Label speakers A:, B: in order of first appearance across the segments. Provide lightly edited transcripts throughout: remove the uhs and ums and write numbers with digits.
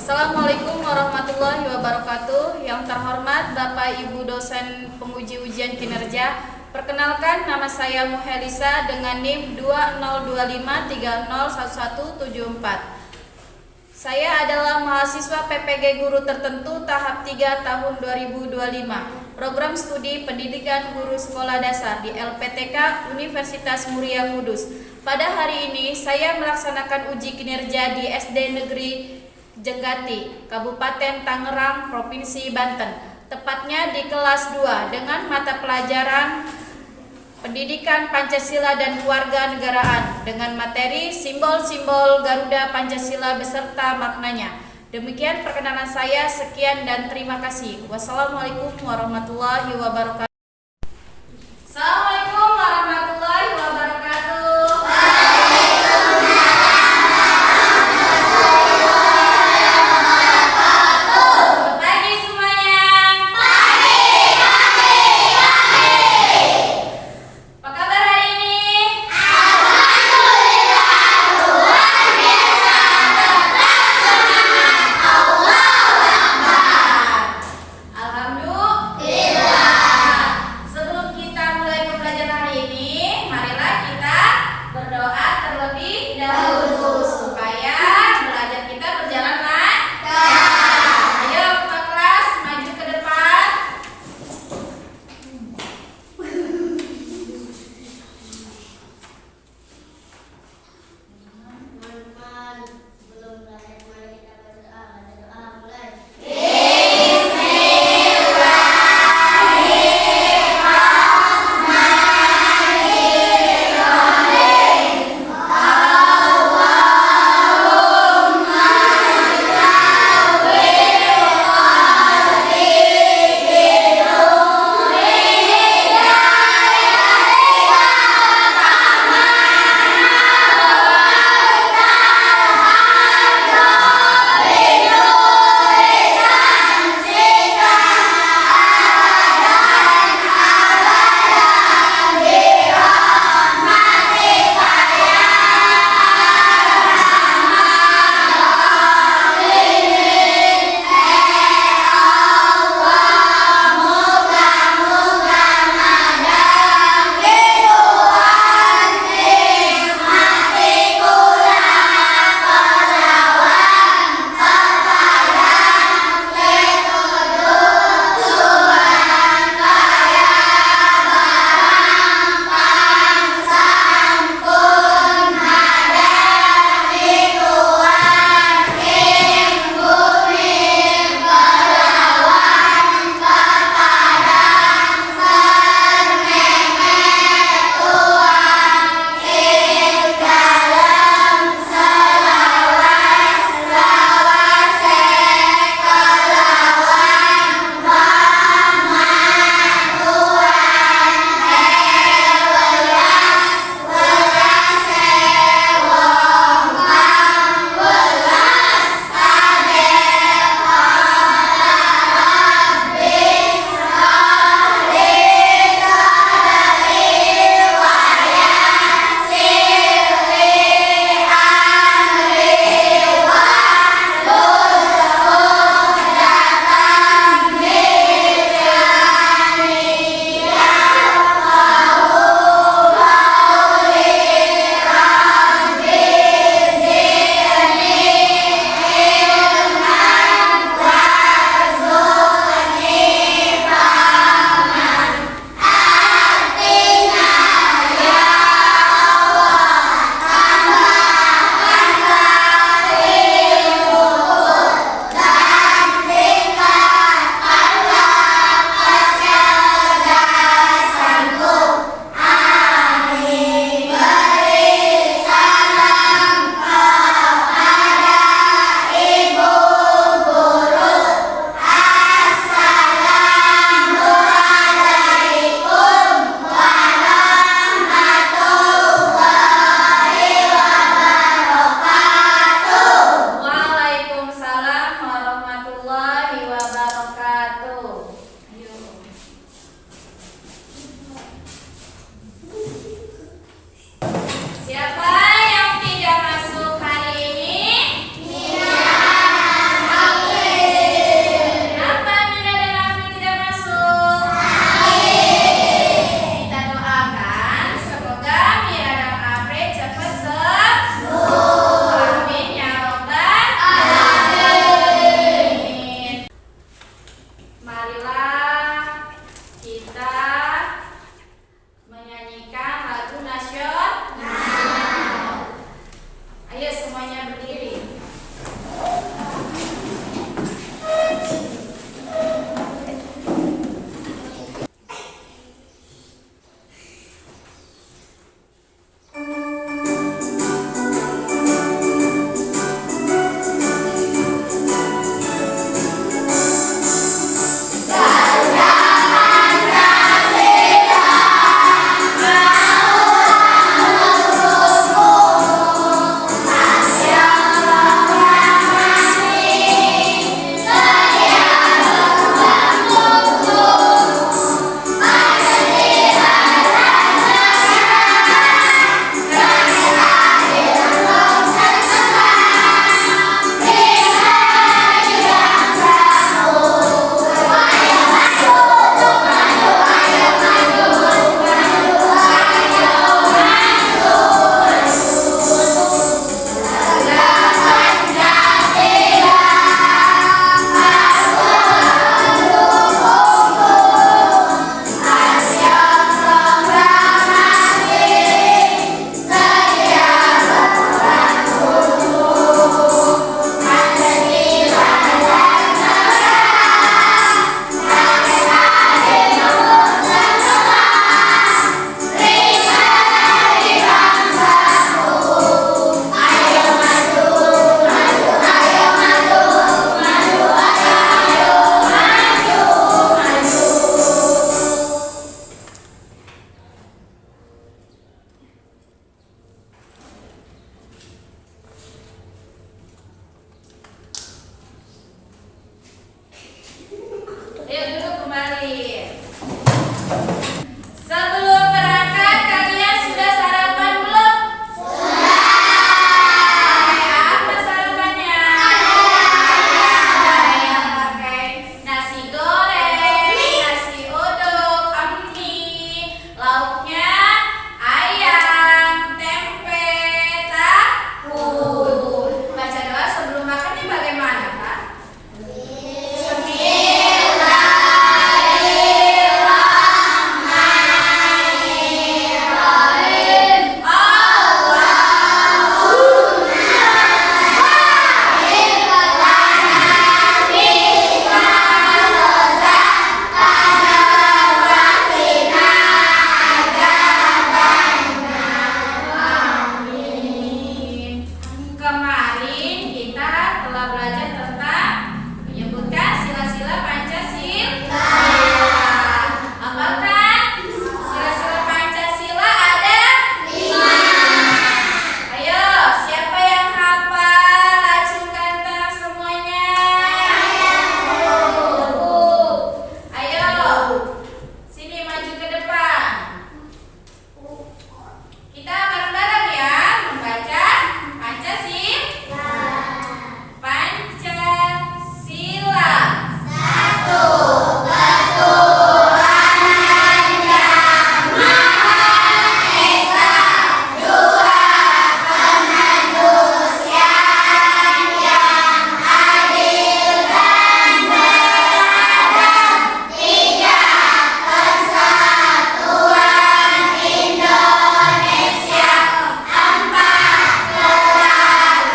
A: Assalamualaikum warahmatullahi wabarakatuh. Yang terhormat Bapak Ibu dosen penguji ujian kinerja, perkenalkan nama saya Muhelisa dengan NIM 2025301174. Saya adalah mahasiswa PPG Guru Tertentu tahap 3 tahun 2025, program studi pendidikan guru sekolah dasar di LPTK Universitas Muria Kudus. Pada hari ini saya melaksanakan uji kinerja di SD Negeri Jenggati, Kabupaten Tangerang, Provinsi Banten, tepatnya di kelas 2 dengan mata pelajaran Pendidikan Pancasila dan Kewarganegaraan dengan materi simbol-simbol Garuda Pancasila beserta maknanya. Demikian perkenalan saya, sekian dan terima kasih. Wassalamualaikum warahmatullahi wabarakatuh. Assalamualaikum warahmatullahi wabarakatuh. Selamat pagi semuanya. Apa kabar hari ini? Alhamdulillah. Sebelum kita mulai telah belajar tentang menyebutkan sila-sila Pancasila. Hafalkan sila-sila Pancasila ada 5. Ayo, siapa yang hafal? Acungkan tangan semuanya. Ayo, sini maju ke depan. Kita bareng-bareng ya membaca Pancasila. Pancasila. 1. Ketuhanan Yang Maha Esa. 2. Kemanusiaan yang adil dan beradab. 3. Persatuan Indonesia. 4.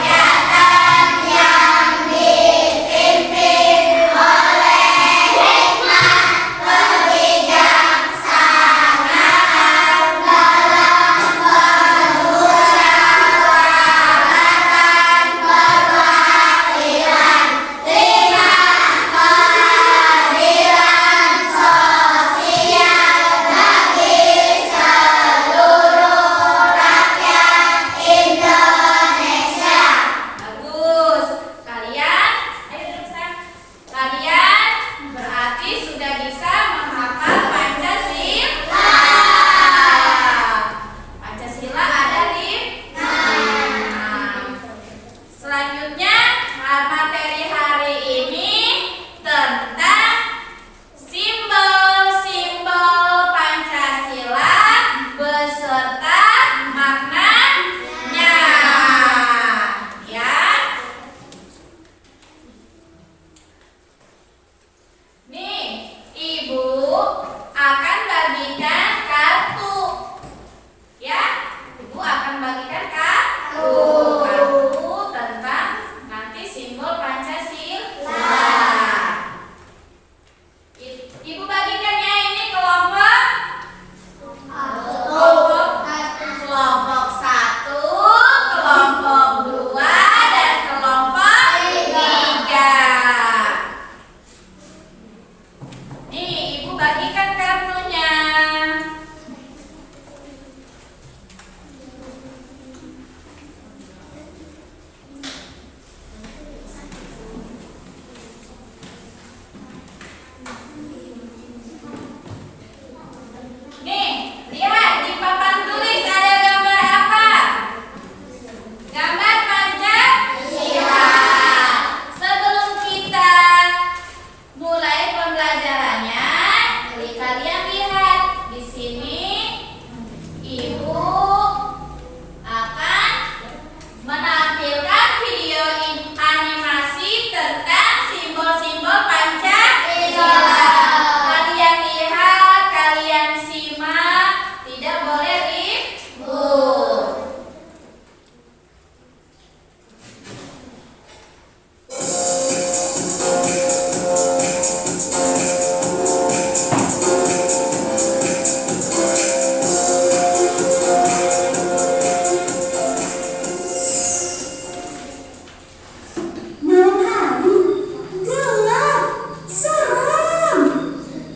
A: Kerakyatan yang dipimpin oleh hikmah kebijaksanaan dalam permusyawaratan perwakilan. 5. Keadilan sosial bagi seluruh rakyat Indonesia. Bagus. Kalian, ayo duduk sayang. Kalian berarti sudah bisa menghafal Pancasila. Pancasila ada 5. Selanjutnya, materi hari ini tentang simbol-simbol Pancasila beserta maknanya. Ya. Nih, Ibu akan bagikan kartu. Ya, Ibu akan bagikan kartu tentang nanti simbol Pancasila. Ibu bagikannya ini kelompok kelompok 1, kelompok 2, dan kelompok 3. Nih, Ibu bagikan kartunya. Nih, lihat di papan tulis ada gambar apa? Gambar Pancasila. Sebelum kita mulai pembelajarannya, kalian lihat di sini Ibu akan menampilkan video animasi tentang simbol-simbol Pancasila. Kalian lihat, kalian simak, tidak boleh ribut.
B: Malam hari gelap, seram.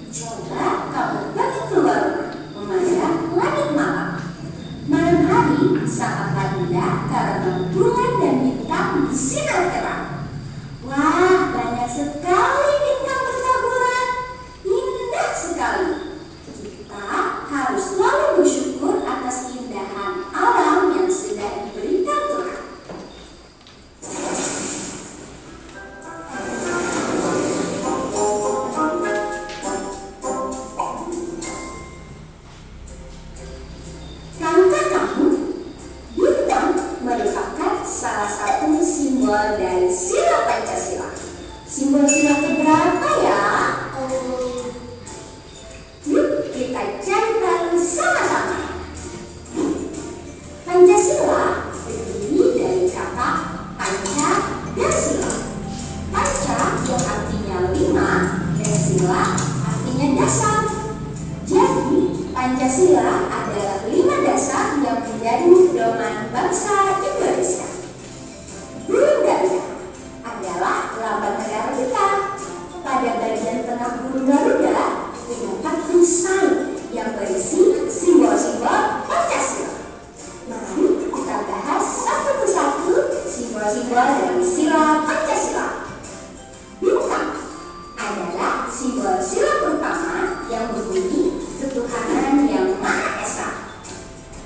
B: Coba kamu pergi keluar memandang langit malam. Malam hari sangatlah indah karena bulan dan bintang bersinar terang. Wah, banyak sekali bintang bertaburan. Indah sekali. Kita harus selalu bersyukur atas keindahan alam yang sudah diberikan Tuhan. Tahukah kamu, bintang merupakan salah satu simbol dari sila Pancasila. Simbol sila keberapa ya? Yuk kita cari tahu sama-sama. Pancasila terdiri dari kata panca dan sila. Panca yang artinya 5 dan sila artinya dasar. Jadi Pancasila adalah 5 dasar yang menjadi pedoman bangsa Indonesia. Belum dari ada Garuda terdapat perisai yang berisi simbol-simbol Pancasila. Mari kita bahas satu persatu simbol-simbol dari sila Pancasila. Bintang adalah simbol sila pertama yang berbunyi ketuhanan yang Maha Esa.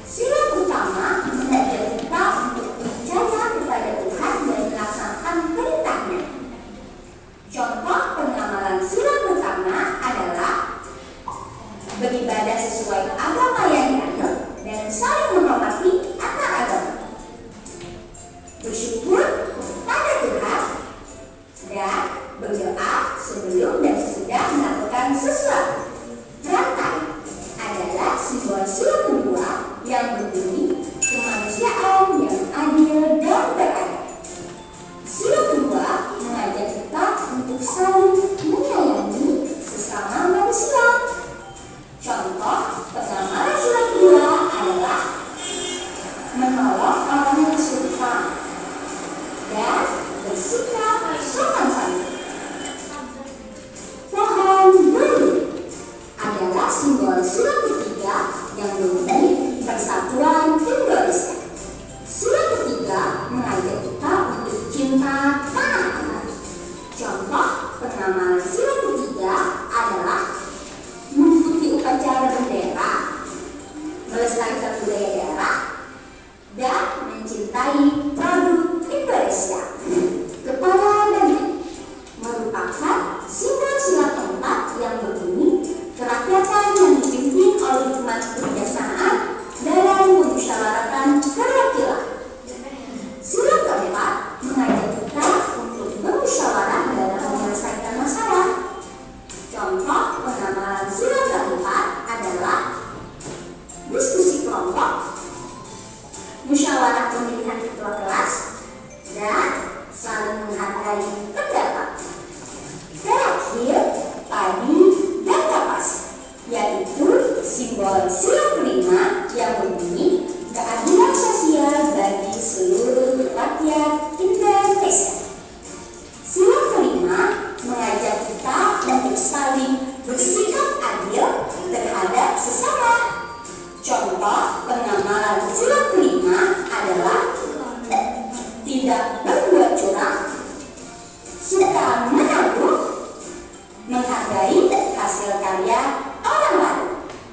B: Sila pertama mengajak kita untuk percaya kepada Tuhan dan melaksanakan perintahnya. Contoh pengamalan sila pertama adalah beribadah sesuai agama yang dianut dan saling menghormati antar agama, bersyukur kepada Tuhan, dan berdoa sebelum dan sesudah melakukan sesuatu. Rantai adalah simbol sila kedua yang berbunyi kemanusiaan yang adil dan beradab. Sila kedua mengajak kita untuk saling menyayangi sesama manusia. Contoh pengamalan sila kedua adalah menolong orang yang kesulitan dan bersikap sopan santun. Pohon beringin adalah simbol sila ketiga yang berbunyi persatuan Indonesia. Sila ketiga mengajak kita untuk cinta tanah air. Contoh pengamalan sila ketiga adalah mengikuti upacara bendera, melestarikan budaya daerah, dan mencintai produk Indonesia. Kepala Negeri merupakan simbol sila keempat yang berbunyi kerakyatan yang dipimpin oleh hikmat kebijaksanaan dalam memusyawarahkan perwakilan. Sila keempat mengajak kita untuk bermusyawarah dalam menyelesaikan masalah. Contoh pengamalan sila keempat adalah diskusi kelompok, musyawarah pemilihan ketua kelas, dan saling menghargai pendapat. Terakhir, padi dan kapas, yaitu simbol sila kelima yang berbunyi keadilan sosial bagi seluruh rakyat Indonesia. Sila kelima mengajak kita untuk saling bersikap adil terhadap sesama. Contoh pengamalan sila kelima adalah tidak berbuat curang, suka menabung, menghargai hasil karya orang lain.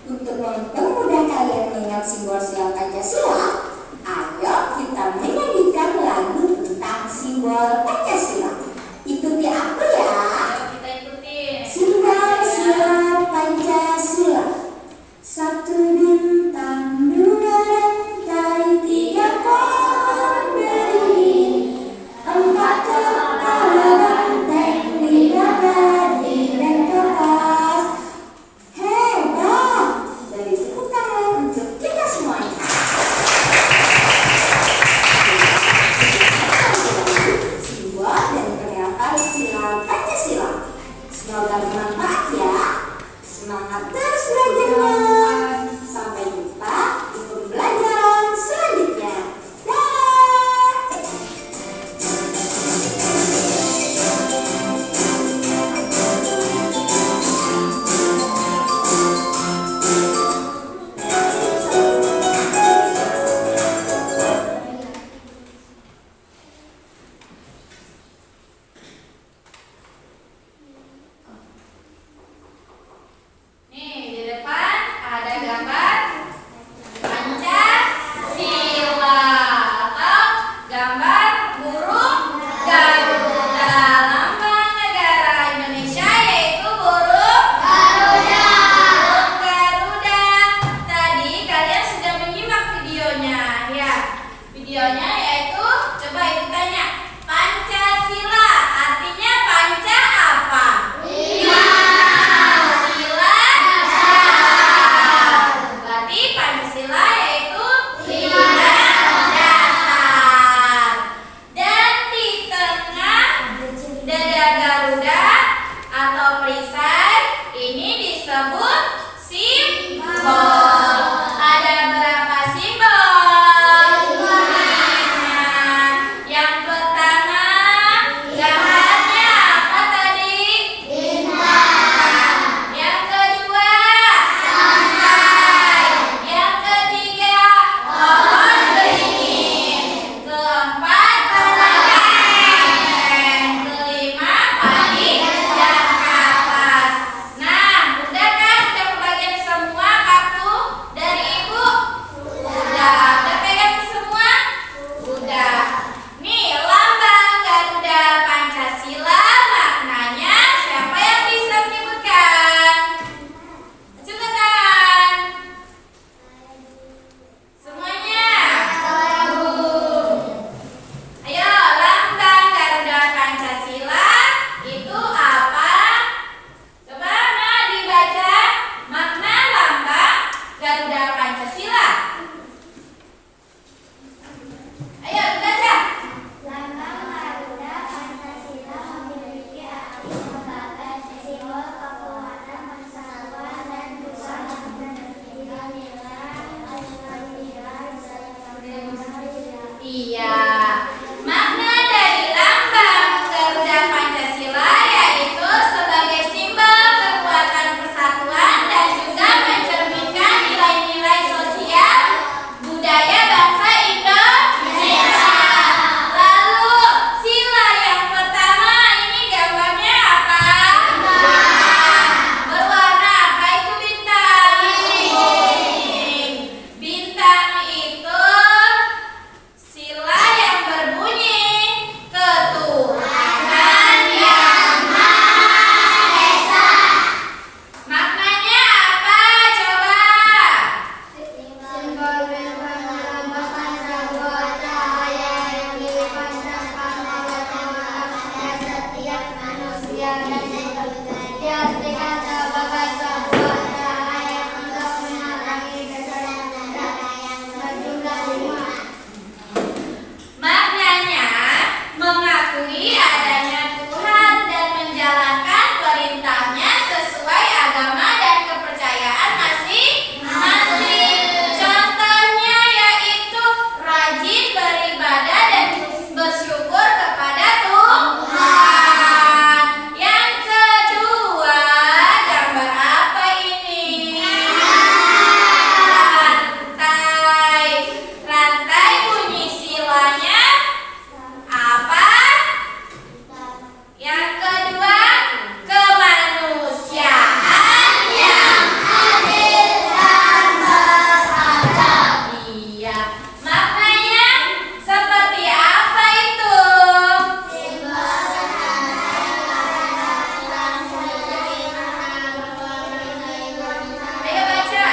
B: Untuk mempermudah kalian mengingat simbol sila Pancasila, ayo kita menyanyikan lagu tentang simbol Pancasila. Ikuti aku ya.
A: Kita ikutin.
B: Simbol sila Pancasila. Satu bintang, dua rantai, tiga pohon beringin, empat kepala banteng, lima padi dan kapas. Hebat! Beri tepuk tangan untuk kita semuanya. Simbol dan peringatan sila Pancasila. Semoga bermanfaat ya. Semangat terus belajar. Sampai jumpa di pembelajaran selanjutnya. Dah.
A: adanya Tuhan dan menjalankan perintahnya sesuai agama dan kepercayaan masing-masing. Contohnya yaitu rajin beribadah dan bersyukur kepada Tuhan. Yang kedua, gambar apa ini? Rantai bunyi silanya apa? Yang kedua, kemanusiaan yang adil dan beradab. Iya, maknanya seperti apa itu? Ayo baca.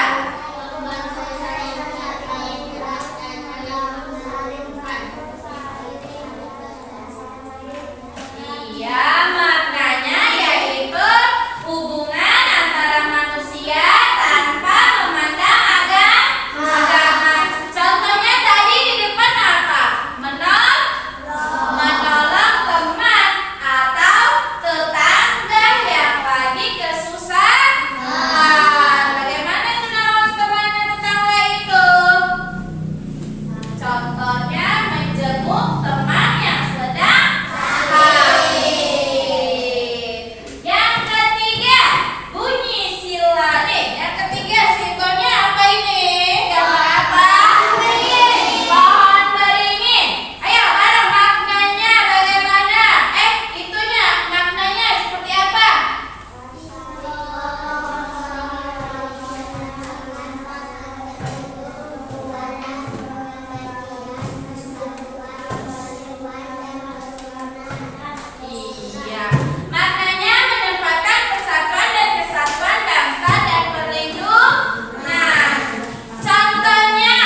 A: Iya, maknanya yaitu hubungan antara manusia tanpa memandang agama. Contohnya tadi di depan apa? Menolong teman atau tetangga yang lagi kesusahan. Bagaimana menolong teman dan tetangga itu? Contohnya menjenguk teman yang sedang sakit. Yang ketiga, bunyi sila. Yang ketiga simbolnya apa ini? Gambar apa? Pohon beringin. Ayo bareng maknanya bagaimana? Itunya maknanya seperti apa? Iya, maknanya menempatkan persatuan dan kesatuan bangsa dan perlindungan. Contohnya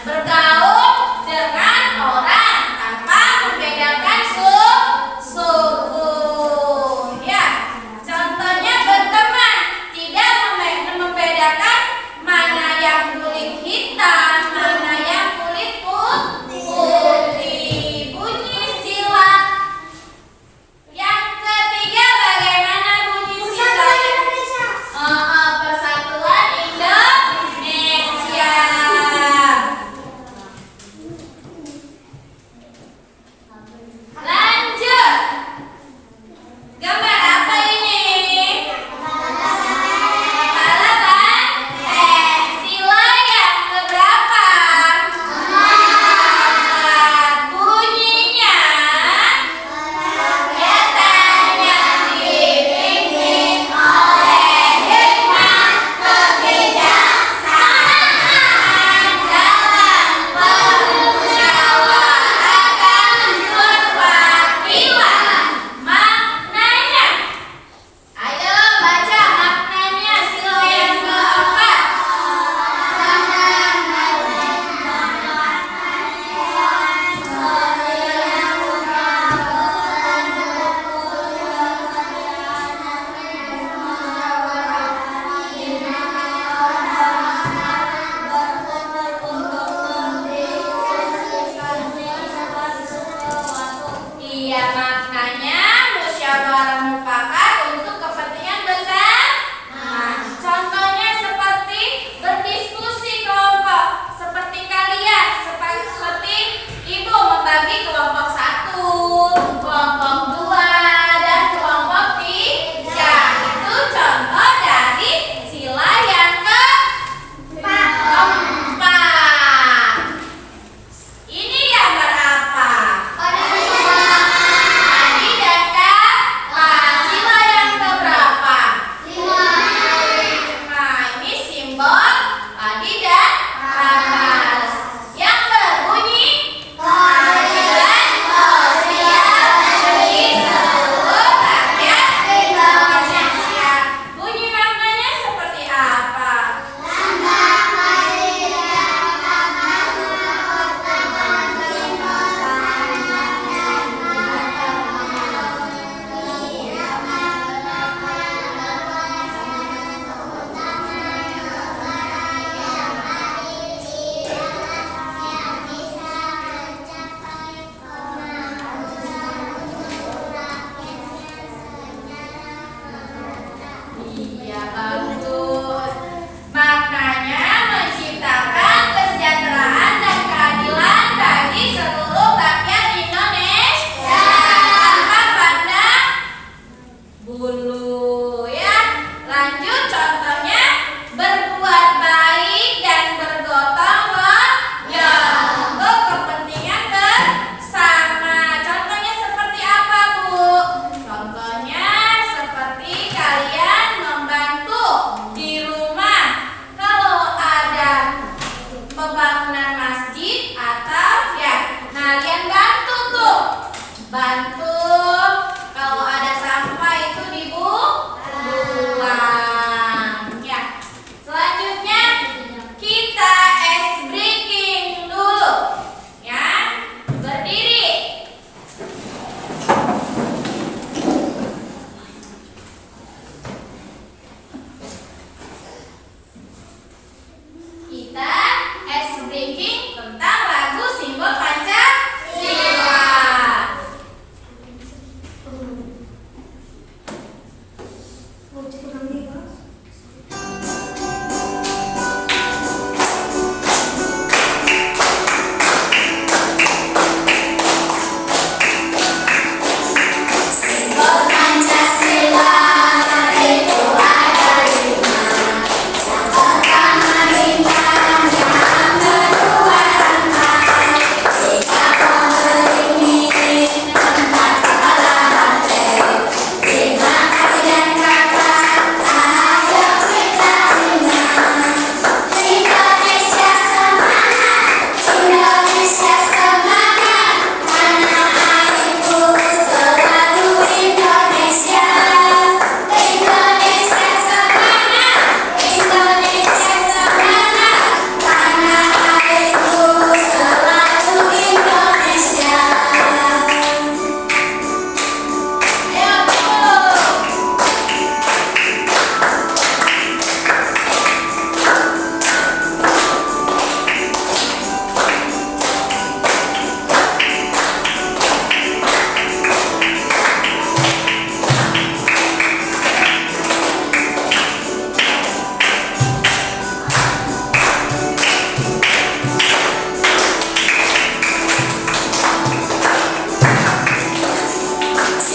A: bergaul dengan orang tanpa membedakan suku. Ya, contohnya berteman tidak membedakan mana yang kulit hitam, mana yang kulit putih. Bunyi sila. Yang ketiga, bagaimana bunyi silanya? Persatuan Indonesia. Lanjut. Gambar apa ini? Kepala banteng. Sila yang keberapa? Bunyinya kegiatan yang dipimpin oleh hikmah kebijaksanaan dalam permusyawaratan perwakilan. Maknanya, ayo baca maknanya sila yang keempat. Iya, maknanya musyawarah mufakat untuk kepentingan besar. Contohnya seperti berdiskusi kelompok, seperti kalian, seperti ibu membagi kelompok 1, kelompok 2, dan kelompok 3. Itu contoh dari sila yang keempat. Ini gambar apa?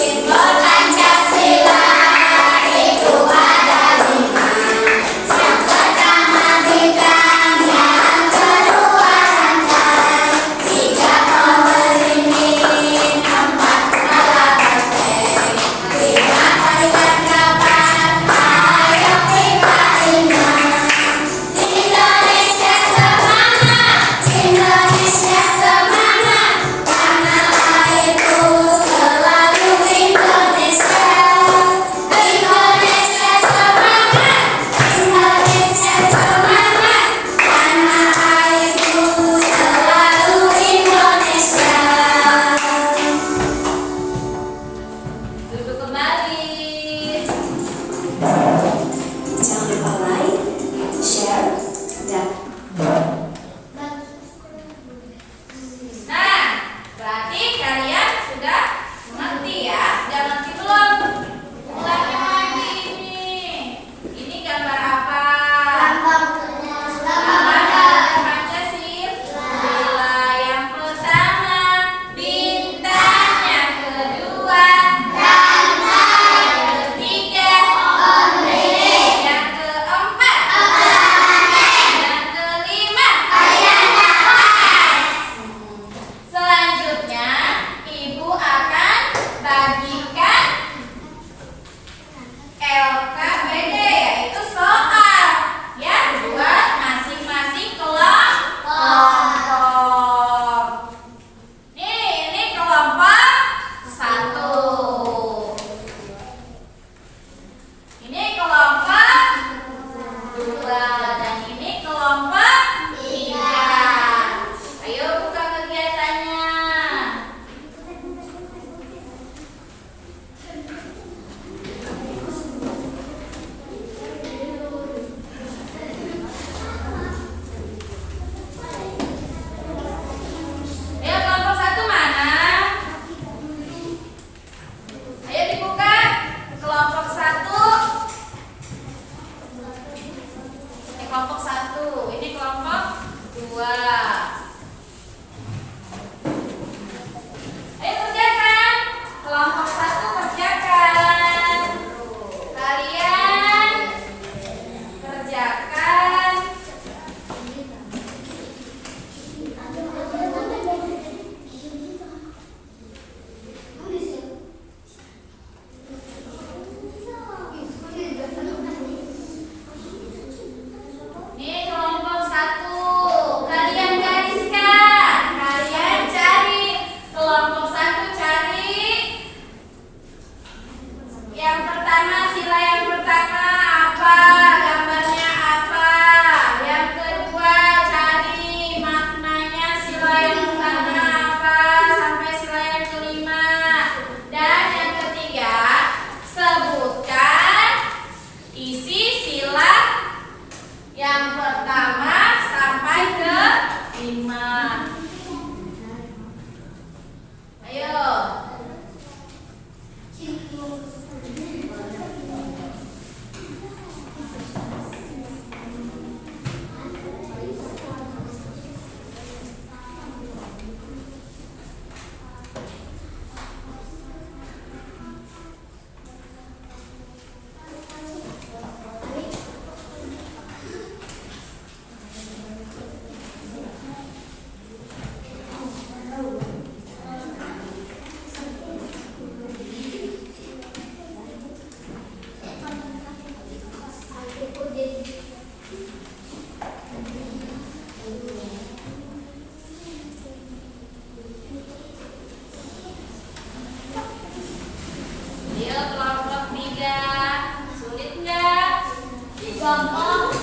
B: Simbol Pancasila itu ada 5. Yang pertama bintang, yang kedua rantai, 3 pohon beringin, 4 kepala banteng, 5 tarikan kapas, ayo kita ingat. Indonesia semangat, Indonesia semangat, tanah airku selalu Indonesia. Indonesia semangat, Indonesia semangat, tanah airku selalu Indonesia.
A: Duduk kembali.
B: Jangan lupa like, share, dan
A: Nah, berarti kalian sudah mengerti ya? Sudah mengerti belum? Ulangi lagi ini. Ini gambar apa? Gambar Pancasila. Yang pertama bintang, yang kedua rantai, yang ketiga pohon beringin, yang keempat yang kelima tarian kapas. Selanjutnya ibu akan bagikan LKPD, yaitu soal ya, buat masing-masing kelompok. Ini kelompok 1. Ini kelompok 2 dan ini kelompok 3. Ayo buka kegiatannya. Ayo kelompok 1 mana? Ayo dibuka. Kelompok 1. Ini kelompok 1. Ini kelompok 2. Ayo kerjakan. Kelompok 1 kerjakan. Kalian kerjakan. Ini kelompok 1. Kalian gariskan. Kalian cari. Kelompok 1 cari. Yang pertama, sila yang pertama apa? Gambarnya apa? Yang kedua, cari maknanya sila yang pertama apa sampai sila yang kelima. Dan yang ketiga, sebutkan isi sila yang pertama sampai ke 5. Ayo. Ayo kelompok 3. Sulit nggak? Gampang.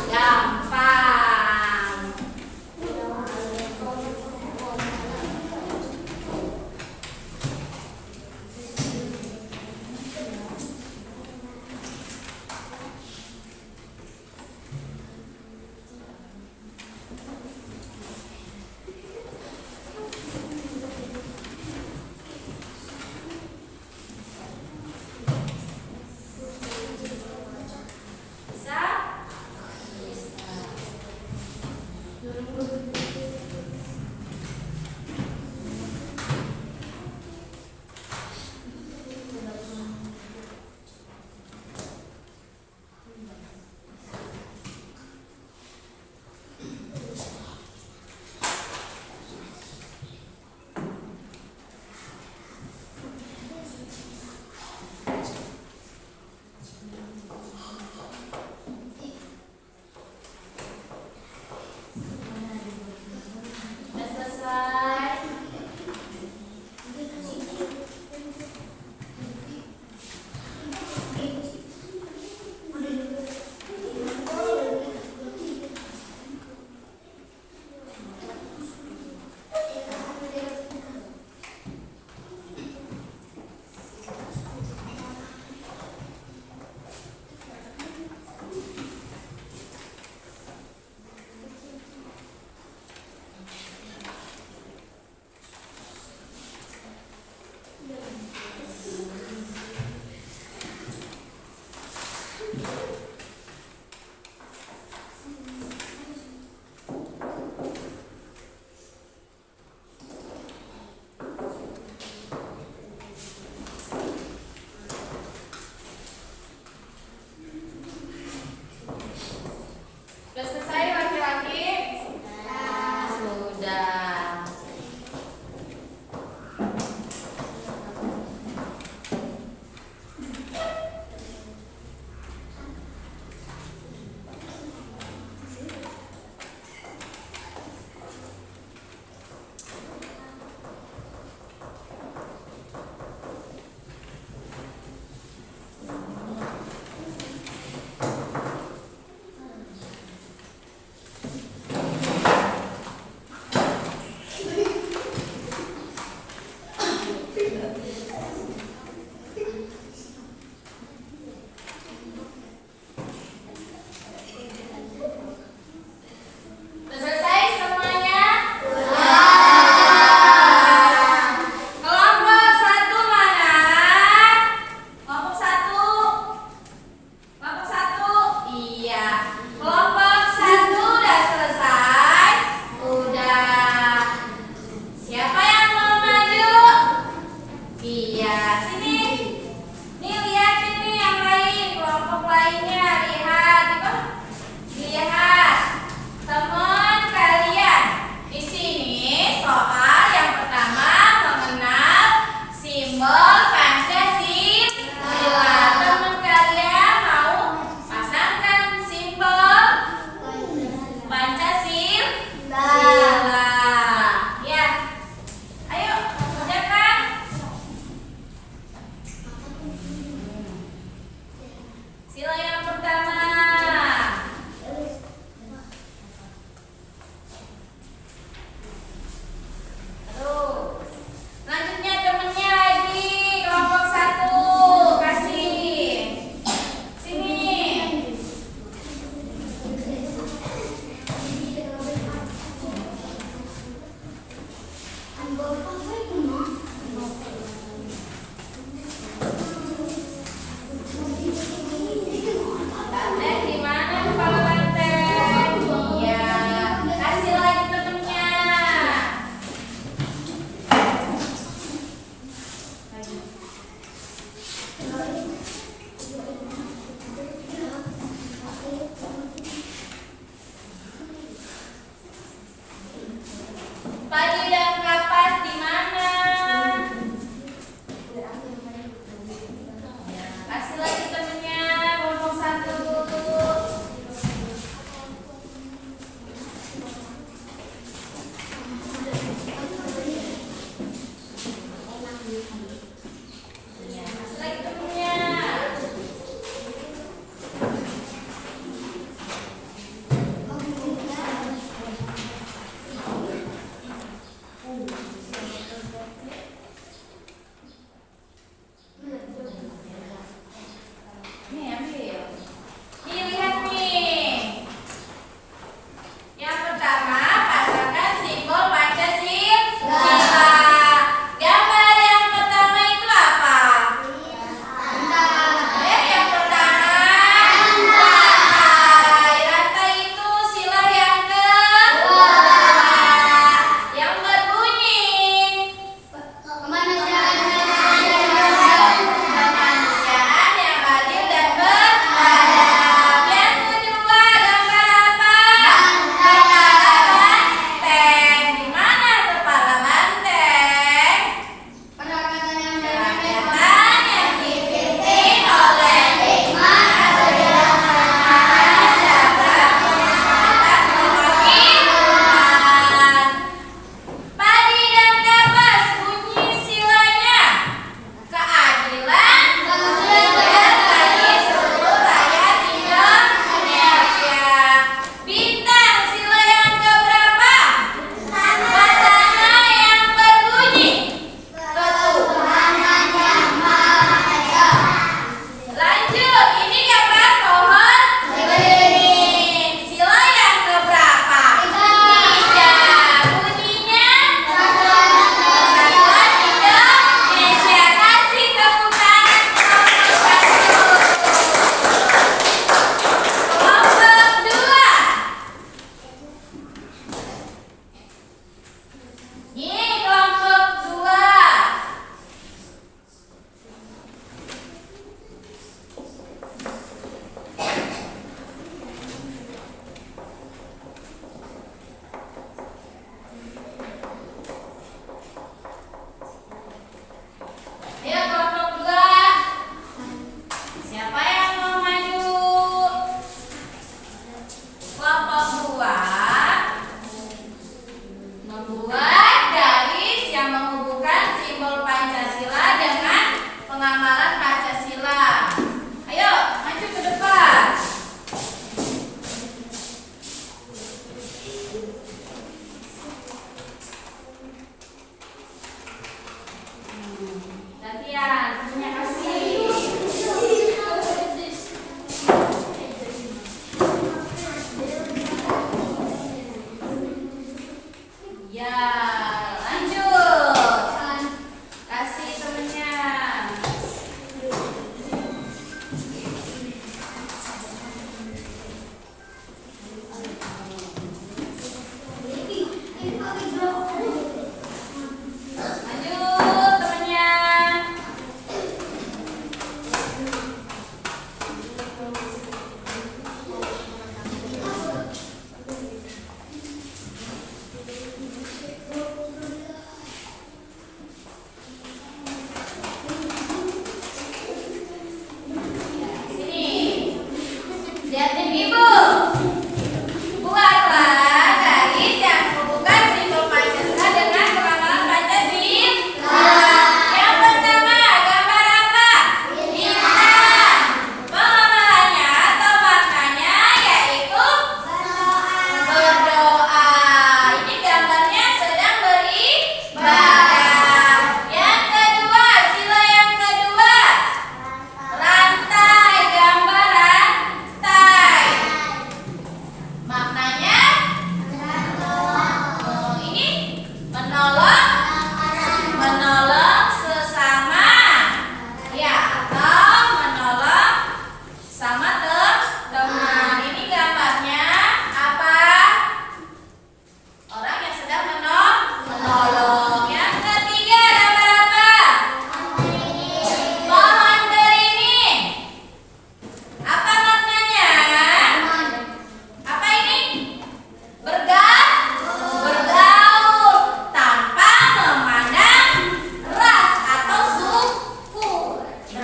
A: Bisa? Padi dan kapas di mana? Kasih lagi temennya, ngomong satu. Kasih lagi temennya. Nih ambil. Nih lihat nih. Yang pertama pasangkan simbol Pancasila. Gambar yang pertama itu apa? Yang pertama rantai. Rantai itu sila yang kedua. Yang berbunyi kemanusiaan yang adil dan beradab. Yang kedua gambar apa? Kepala banteng. Di mana kepala banteng? Kerakyatan yang dipimpin oleh hikmat berdasarkan dapat kedaulatan kehakiman. Padi dan kapas bunyi silanya. Keadilan bagi seluruh rakyat Indonesia. Bintang sila yang keberapa? Pertama yang berbunyi ketuhanan yang maha esa. Lanjut, ini gambar pohon beringin. Sila yang keberapa? Tiga. Bunyinya Persatuan Indonesia. Kasih tepuk tangan kelompok satu. Kelompok dua. Ini kelompok dua. Ayo kelompok dua. Siapa yang mau maju? Kelompok dua membuat garis yang menghubungkan simbol Pancasila dengan pengamalan Pancasila. Ayo maju ke depan. Gantian, punya kasih. Ya, lanjut. Kasih temennya.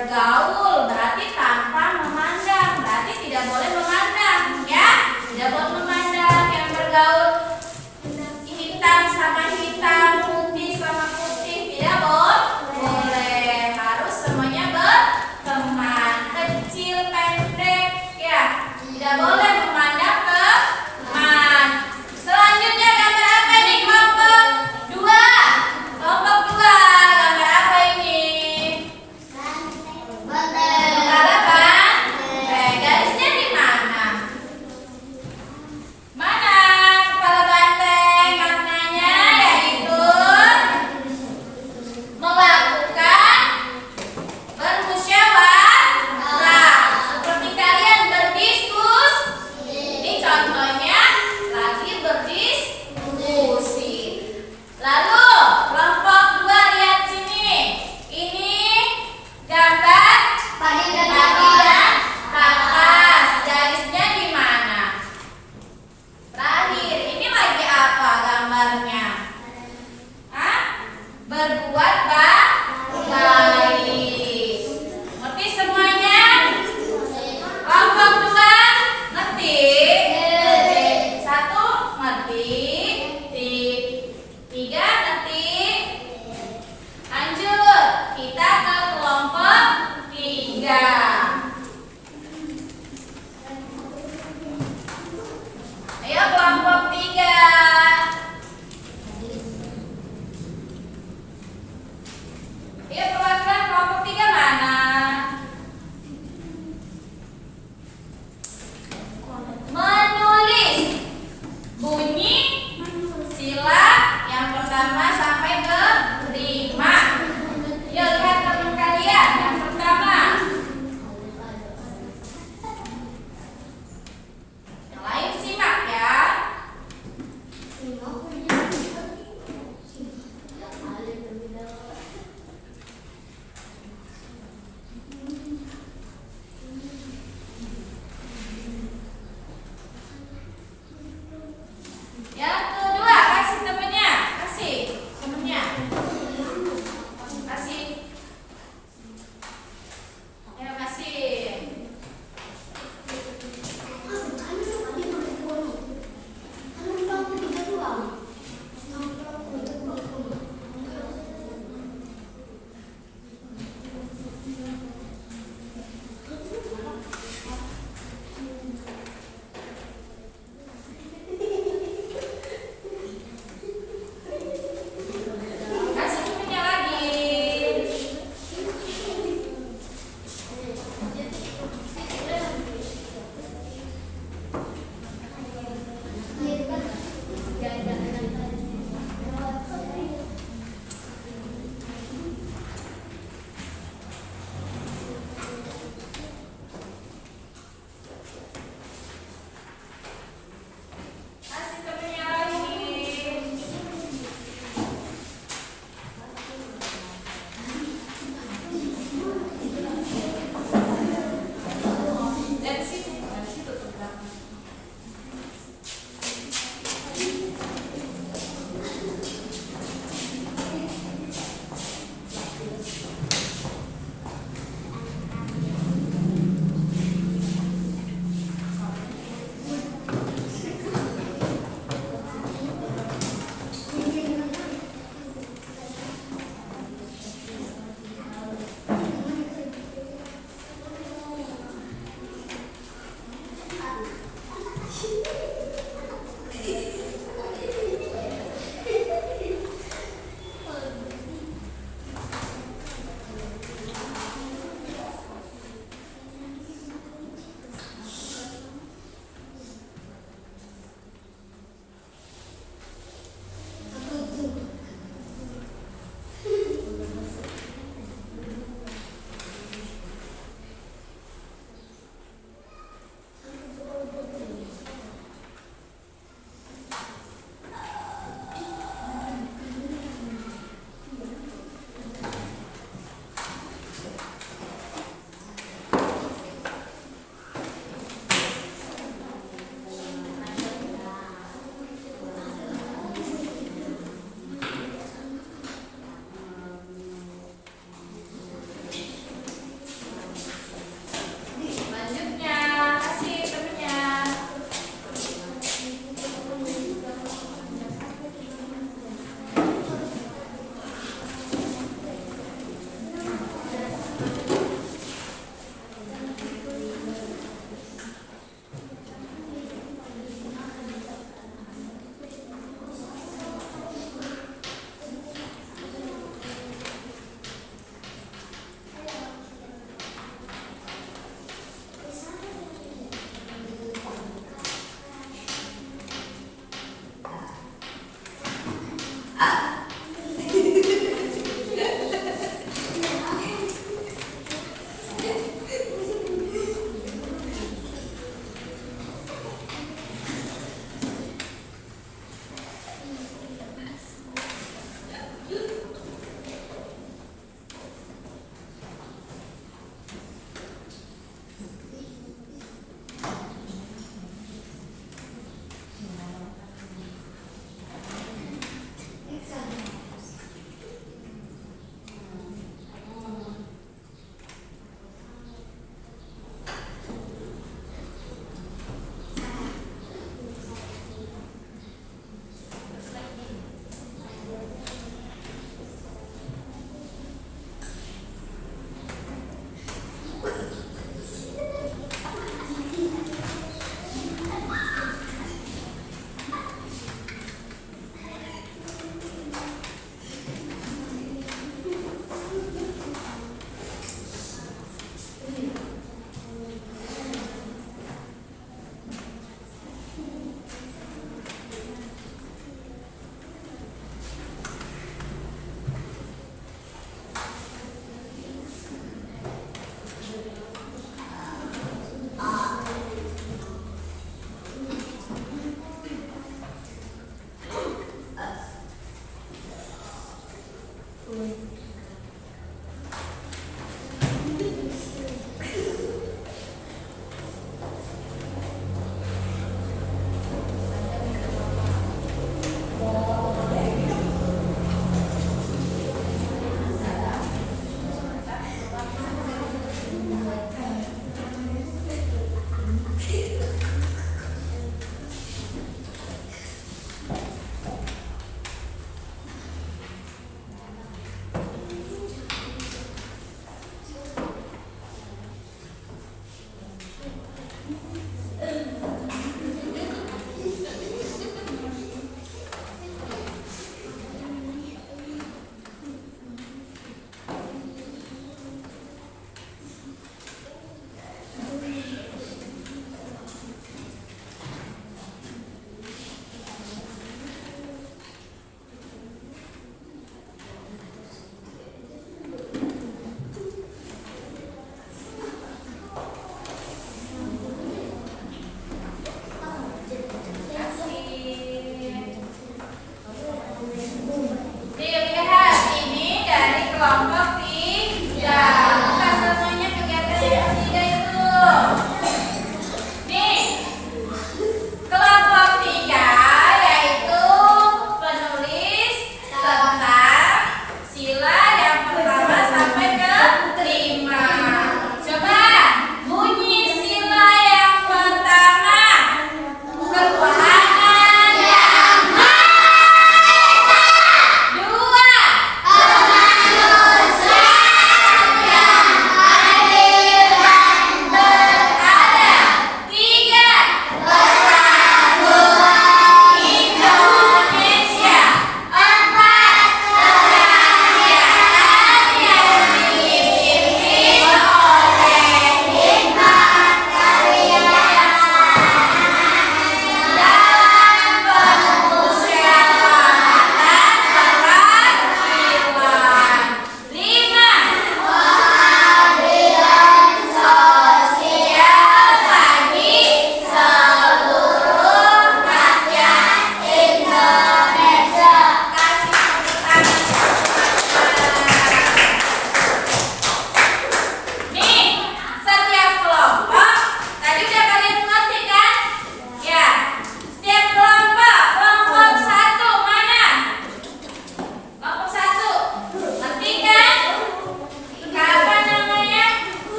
A: bergaul berarti tanpa memandang, berarti tidak boleh memandang ya, tidak boleh memandang. Yang bergaul hitam sama hitam, putih sama putih tidak boleh, harus semuanya berteman, kecil pendek ya, tidak boleh memandang teman. Selanjutnya gambar apa ini? Kelompok dua, gambar apa ini? Gambar apa?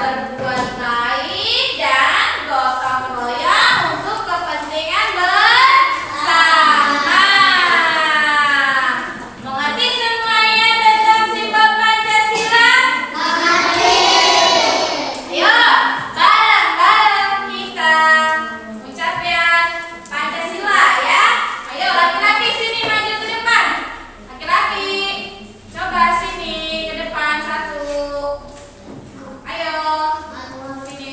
A: berbuat baik dan gotong royong untuk kepentingan bersama. Mengerti semuanya tentang simbol Pancasila? Ayo, bareng-bareng kita ucapkan Pancasila ya. Ayo laki-laki sini maju ke depan. Laki-laki, coba sini ke depan satu. Ayo, sini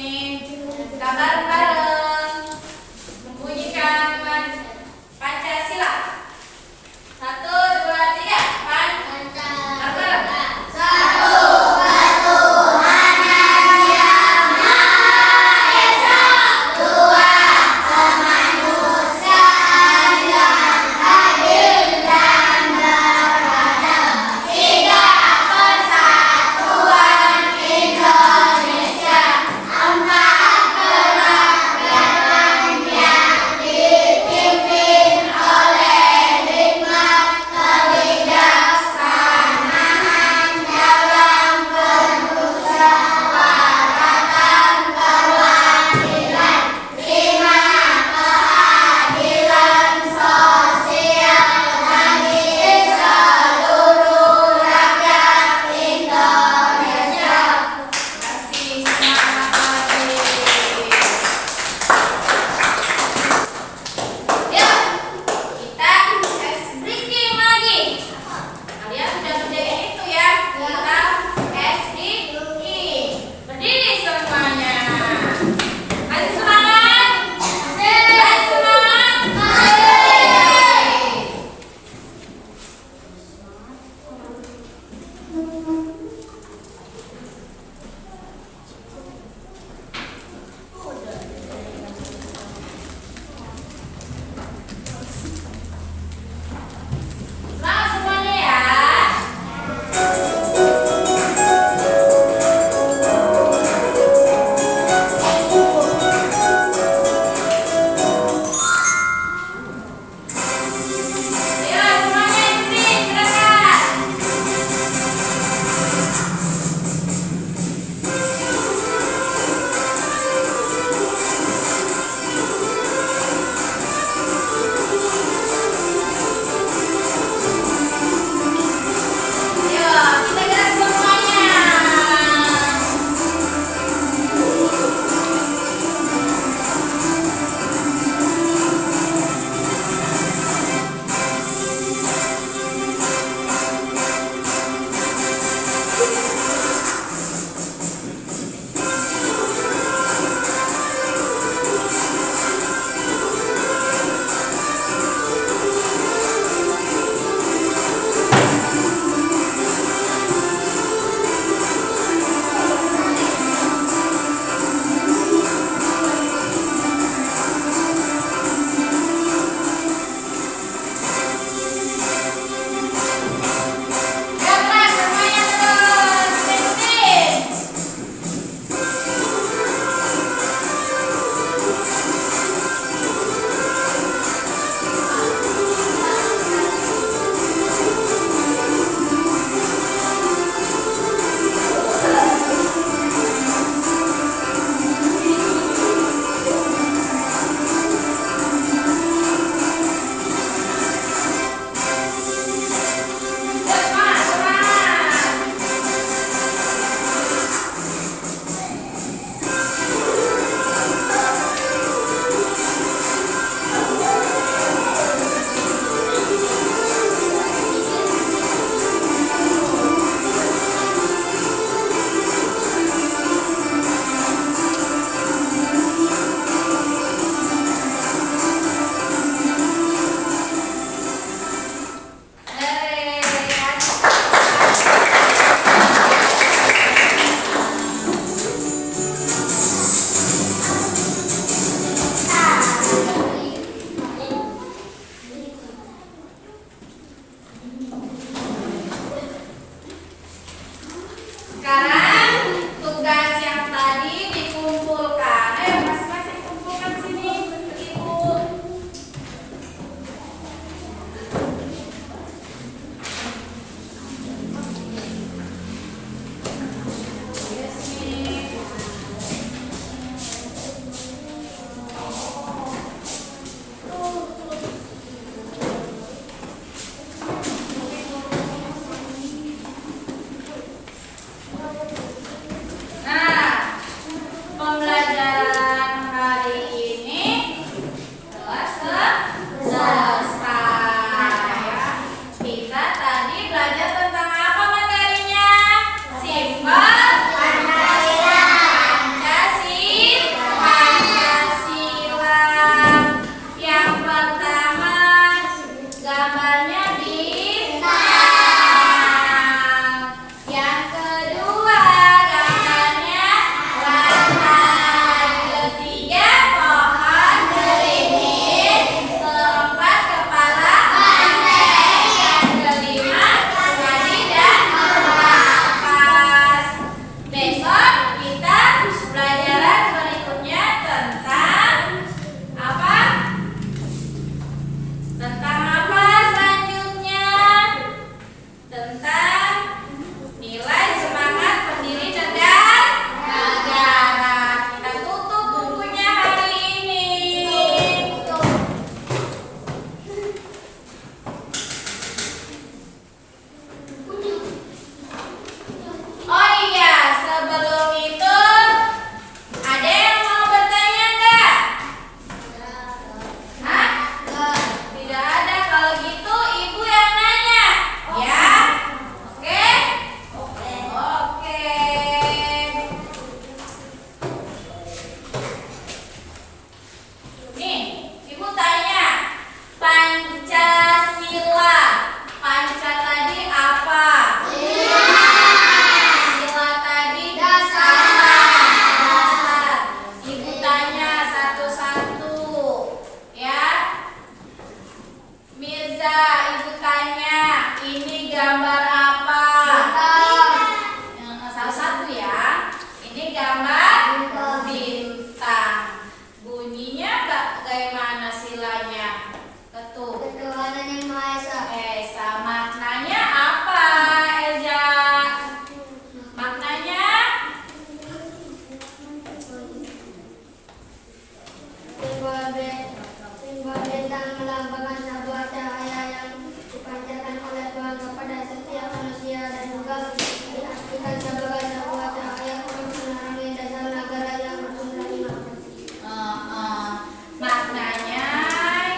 A: Maknanya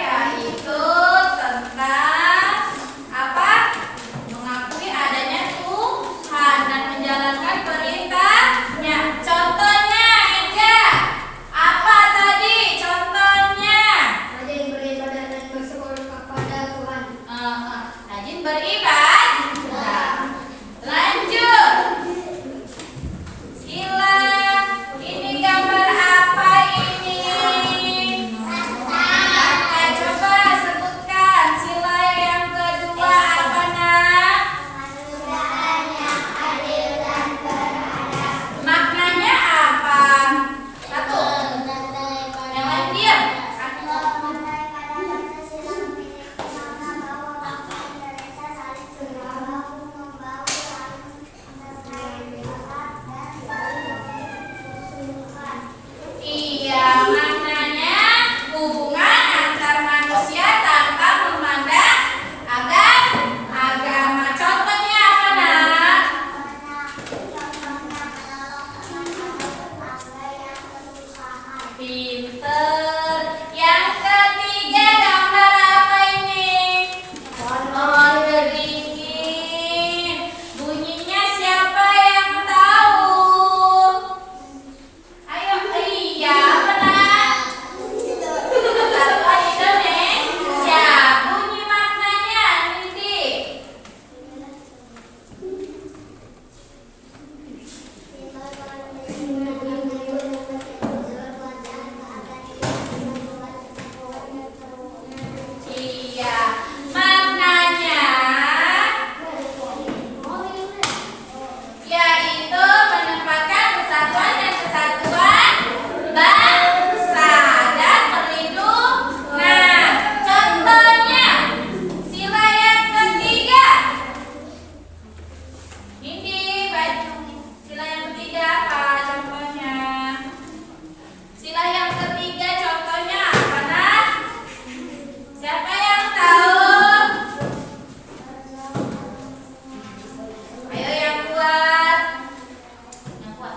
A: yaitu tentang apa? Mengakui adanya Tuhan dan menjalankan perintahnya. Contohnya, Eja, apa tadi contohnya?
C: Rajin beribadah dan bersyukur kepada Tuhan.
A: Rajin beribadah. Lanjut. Sila, ini gambar apa ini? Kakak coba sebutkan sila yang kedua apa nak? Maknanya apa? Satu. Yang lain diam. Iya, maknanya hubungan antar manusia tanpa memandang agama. Contohnya apa nak? Pinter. Yang ketiga gambar apa ini? Pohon beringin. Bunyinya siapa yang tahu? Ayo, iya benar. Satuan Indonesia. Bunyi maknanya, Nindi. Iya, maknanya yaitu menempatkan persatuan dan kesatuan bangsa dan perlindungan. Contohnya, sila yang ketiga. Ini baju sila yang ketiga apa contohnya? Sila yang ketiga contohnya apa nak? Siapa yang tahu? Ayo yang kuat. Yang kuat.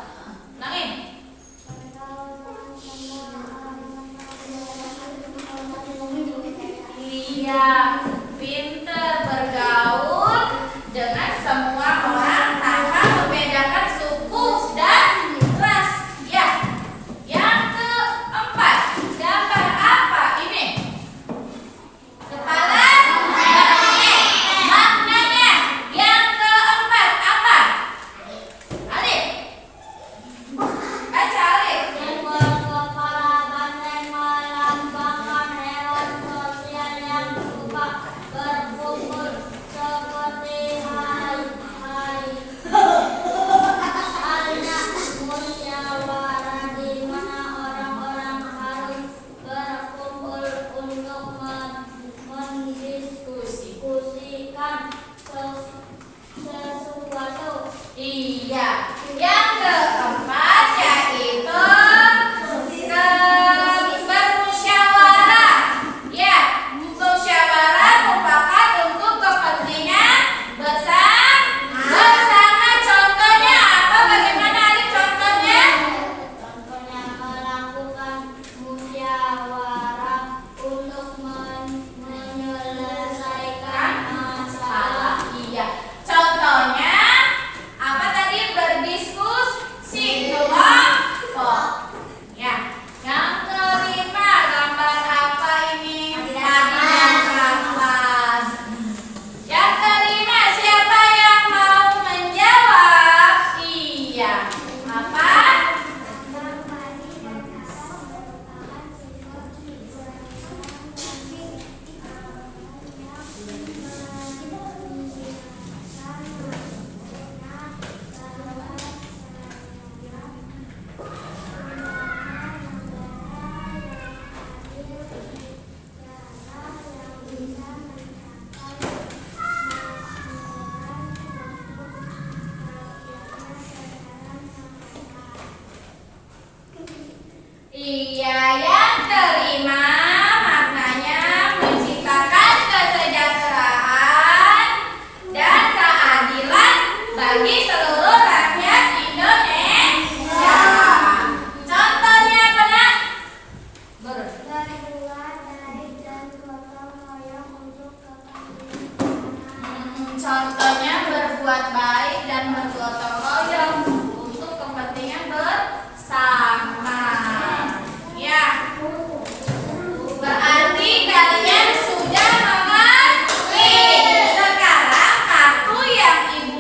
A: Ulangin. Iya, pinter bergaul dengan semua orang tanpa membedakan suku dan ras. Ya. Yang keempat, gambar apa ini? Kepala banteng. Maknanya yang keempat apa? Alif. Baca Alif.
C: Kepala banteng melambangkan hewan sosial yang suka berkumpul seperti hai-hai. Halnya musyawarah di mana orang-orang harus berkumpul untuk mendiskusikan sesuatu.
A: Iya. Yang keempat yaitu bermusyawarah. Ya, musyawarah merupakan untuk kepentingan bersama. Contohnya apa? Bagaimana Alif contohnya?
C: Contohnya melakukan musyawarah untuk menyelesaikan masalah.
A: Iya. Contohnya apa tadi?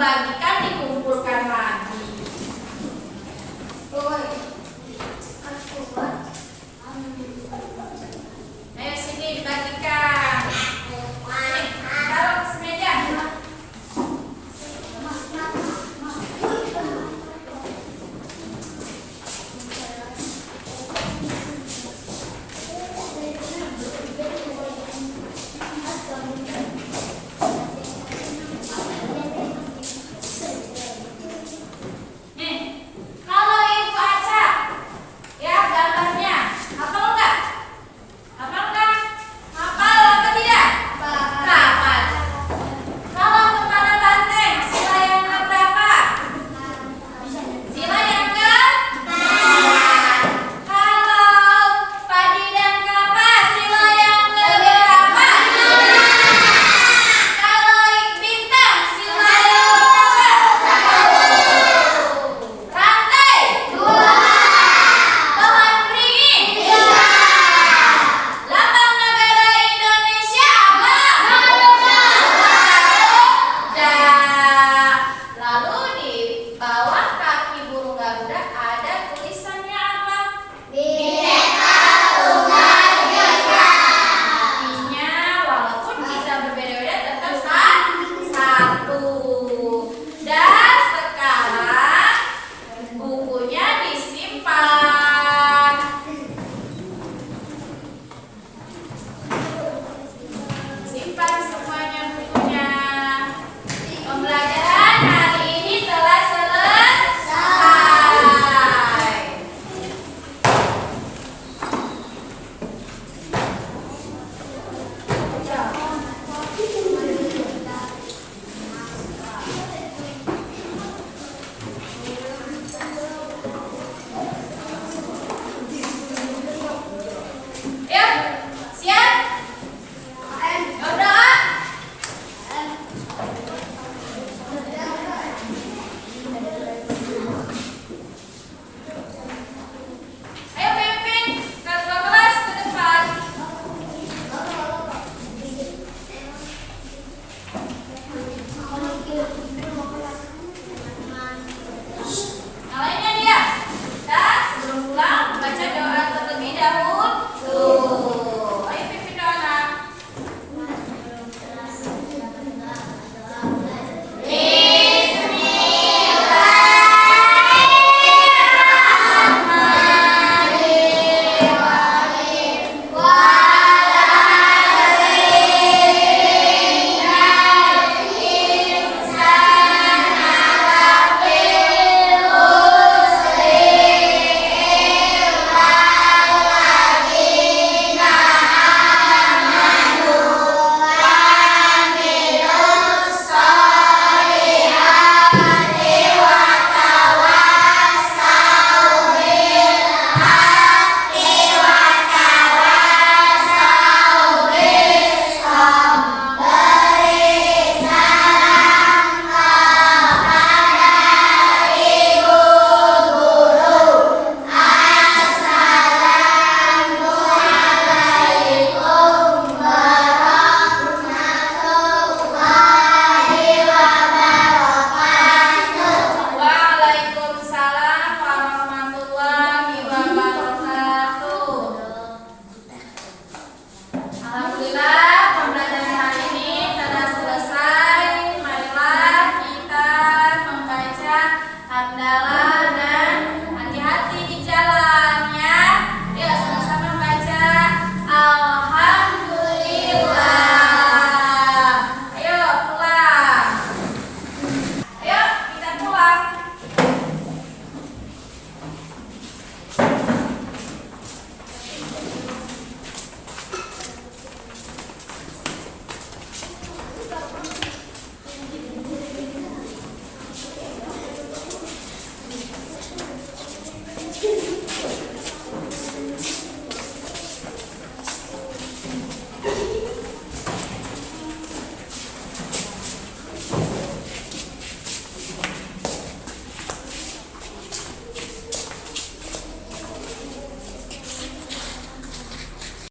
A: bagi